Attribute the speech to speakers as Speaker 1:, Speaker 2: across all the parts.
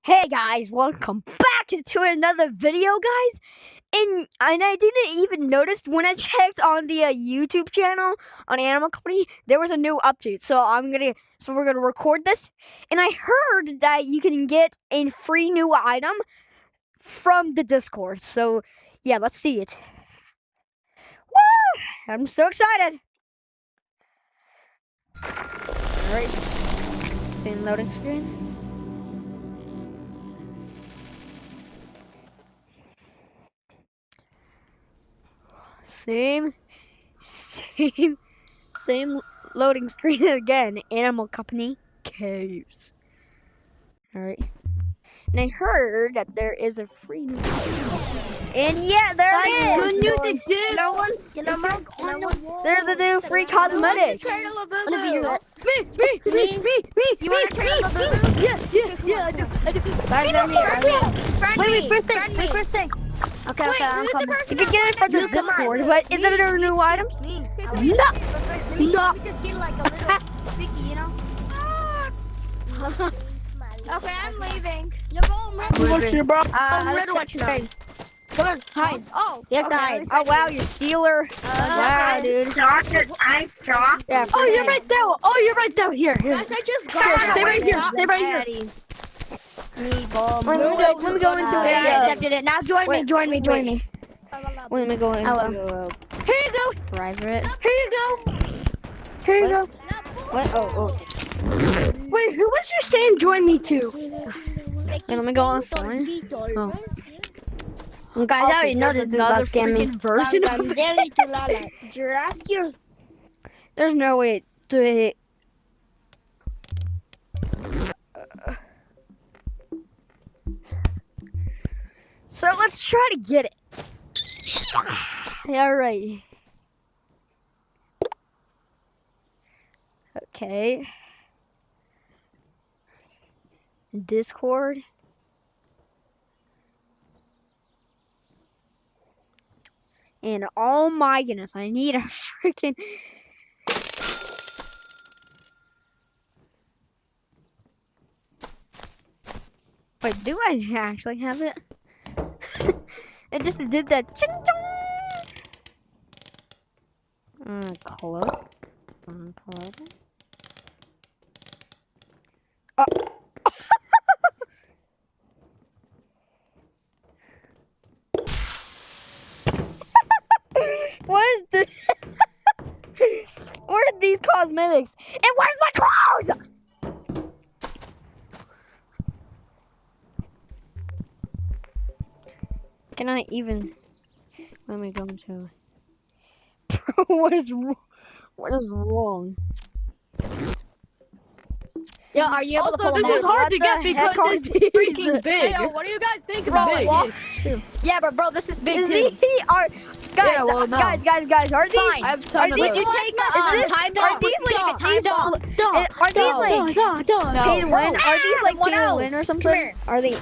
Speaker 1: Hey guys, welcome back to another video, guys. And I didn't even notice when I checked on the YouTube channel on Animal Company, there was a new update. So we're gonna record this, and I heard that you can get a free new item from the Discord. So yeah, let's see it. Woo! I'm so excited. All right, same loading screen. Same loading screen again. Animal Company caves. Alright. And I heard that there is a free new and yeah, there it is!
Speaker 2: Good news, it did!
Speaker 1: There's a new free cosmetic!
Speaker 2: Me! You wanna trade a little bit? Yeah, I do.
Speaker 3: Guys, I'm here.
Speaker 2: Wait, first thing.
Speaker 3: Okay, I'm coming.
Speaker 1: You can get it from the Discord, but is there no new items?
Speaker 2: No!
Speaker 3: No!
Speaker 2: Just get like a little sticky, you know? Okay, I'm leaving. You're going,
Speaker 3: What's your bro?
Speaker 2: Where do I know?
Speaker 3: Come on, hide.
Speaker 2: Oh,
Speaker 3: You have to hide.
Speaker 1: Oh wow, you're Stealer. Wow, dude.
Speaker 3: I'm strong.
Speaker 1: Yeah,
Speaker 3: Oh, you're right there. Oh, you're right down here.
Speaker 2: guys, I just got
Speaker 3: Stay right here. Stay right here.
Speaker 1: Let me go into
Speaker 3: I
Speaker 1: a.
Speaker 3: accepted it. Now join me. Join me.
Speaker 1: Let me go into
Speaker 3: Here you go.
Speaker 1: private.
Speaker 3: Here you go. Here you go.
Speaker 1: What? Oh.
Speaker 3: Wait, who was you saying join me to?
Speaker 1: Wait, let me go on phone. Oh.
Speaker 3: Guys, I already know
Speaker 1: there's
Speaker 3: this is about
Speaker 1: another
Speaker 3: scamming.
Speaker 1: freaking version of it. There's no way to it. So let's try to get it. All right. Okay. Discord. And oh my goodness, I need a freaking. Wait, do I actually have it? It just did that ching chong. Color. Oh. What is this? Where are these cosmetics? And where's my clothes? Can I even? Let me go into. Bro, what is wrong?
Speaker 3: Yo, are you able to pull
Speaker 2: Also,
Speaker 3: them
Speaker 2: this is
Speaker 3: out?
Speaker 2: hard
Speaker 1: What
Speaker 2: to
Speaker 1: the
Speaker 2: get because
Speaker 1: heck are
Speaker 2: it's
Speaker 1: these?
Speaker 2: freaking big. Hey, what do you guys think
Speaker 1: Bro,
Speaker 2: about
Speaker 1: walks.
Speaker 3: Yeah, but bro, this is big
Speaker 1: Is
Speaker 3: too.
Speaker 1: he? Are guys?
Speaker 2: Yeah, well, no.
Speaker 1: Guys, are these?
Speaker 3: Fine.
Speaker 2: I have a
Speaker 1: Are
Speaker 2: ton of
Speaker 1: these?
Speaker 2: those.
Speaker 3: You take
Speaker 1: Is this?
Speaker 3: time
Speaker 1: Are
Speaker 3: down.
Speaker 1: these like
Speaker 3: Time down.
Speaker 1: Are these like pay to win? Are these like
Speaker 3: Someone
Speaker 1: pay to
Speaker 3: else.
Speaker 1: win or
Speaker 3: Come
Speaker 1: something?
Speaker 3: here.
Speaker 1: Are they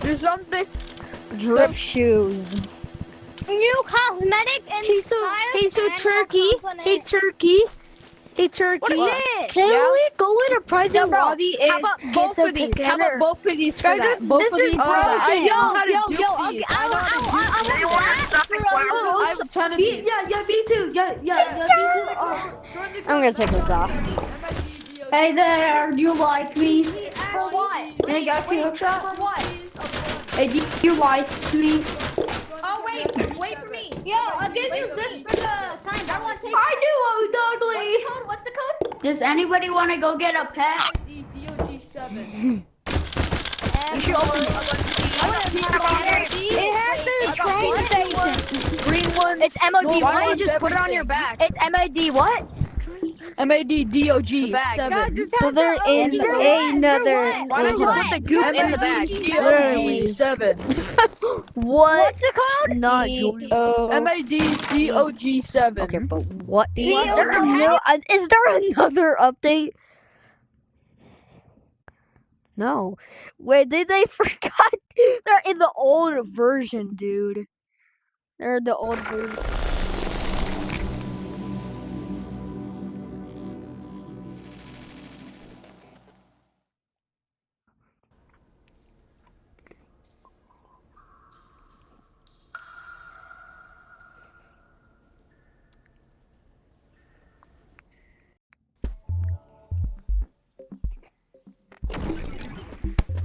Speaker 2: There's something.
Speaker 1: drip shoes?
Speaker 2: New cosmetic and
Speaker 3: Hey, so Turkey. Hey, Turkey. Hey, Turkey.
Speaker 2: What is it?
Speaker 3: Can
Speaker 2: Yeah?
Speaker 3: we go in a private
Speaker 2: Yo, bro,
Speaker 3: lobby and
Speaker 2: how about
Speaker 3: get
Speaker 2: both
Speaker 3: them
Speaker 2: of these? How
Speaker 3: together?
Speaker 2: about both of these for
Speaker 3: Guys,
Speaker 2: that?
Speaker 3: this
Speaker 2: Both
Speaker 3: is
Speaker 2: of these for
Speaker 3: broken.
Speaker 2: that. I know how to
Speaker 3: Yo,
Speaker 2: do these. I know how to do I have a ton of these.
Speaker 3: Yeah, me too. Yeah, me too.
Speaker 1: I'm gonna take this off.
Speaker 3: Hey there, do you like me?
Speaker 2: For what?
Speaker 3: Hey, got you hook shot?
Speaker 2: For what?
Speaker 3: Hey, do you like me?
Speaker 2: Oh, wait for me. Yo, I'll give you this for the time. I want to take
Speaker 3: I do, oh,
Speaker 2: What's the code?
Speaker 3: Does anybody want to go get a pet?
Speaker 2: DOG7.
Speaker 3: You should open it.
Speaker 2: It has the train station. Green one.
Speaker 3: It's MOD.
Speaker 2: Why
Speaker 3: Why
Speaker 2: don't
Speaker 3: don't
Speaker 2: you just put it on your back?
Speaker 3: It's MOD what?
Speaker 2: MADDOG7.
Speaker 1: So there is another.
Speaker 2: Why don't you put the goop in the bag?
Speaker 1: Literally.
Speaker 2: DOG7.
Speaker 1: What?
Speaker 3: What's the code?
Speaker 1: Not Jordan.
Speaker 2: MADDOG7.
Speaker 1: Okay, but what is
Speaker 3: Is
Speaker 1: there? Is there another update? No. Wait, did they forgot? They're in the old version, dude. They're the old version.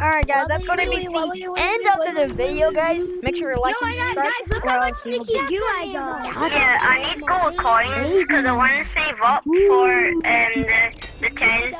Speaker 1: Alright guys, that's gonna be the end of the video, guys. Make sure you like and subscribe.
Speaker 2: Look how much sticky goo I got.
Speaker 4: Yeah, I need gold coins because I want to save up for the 10.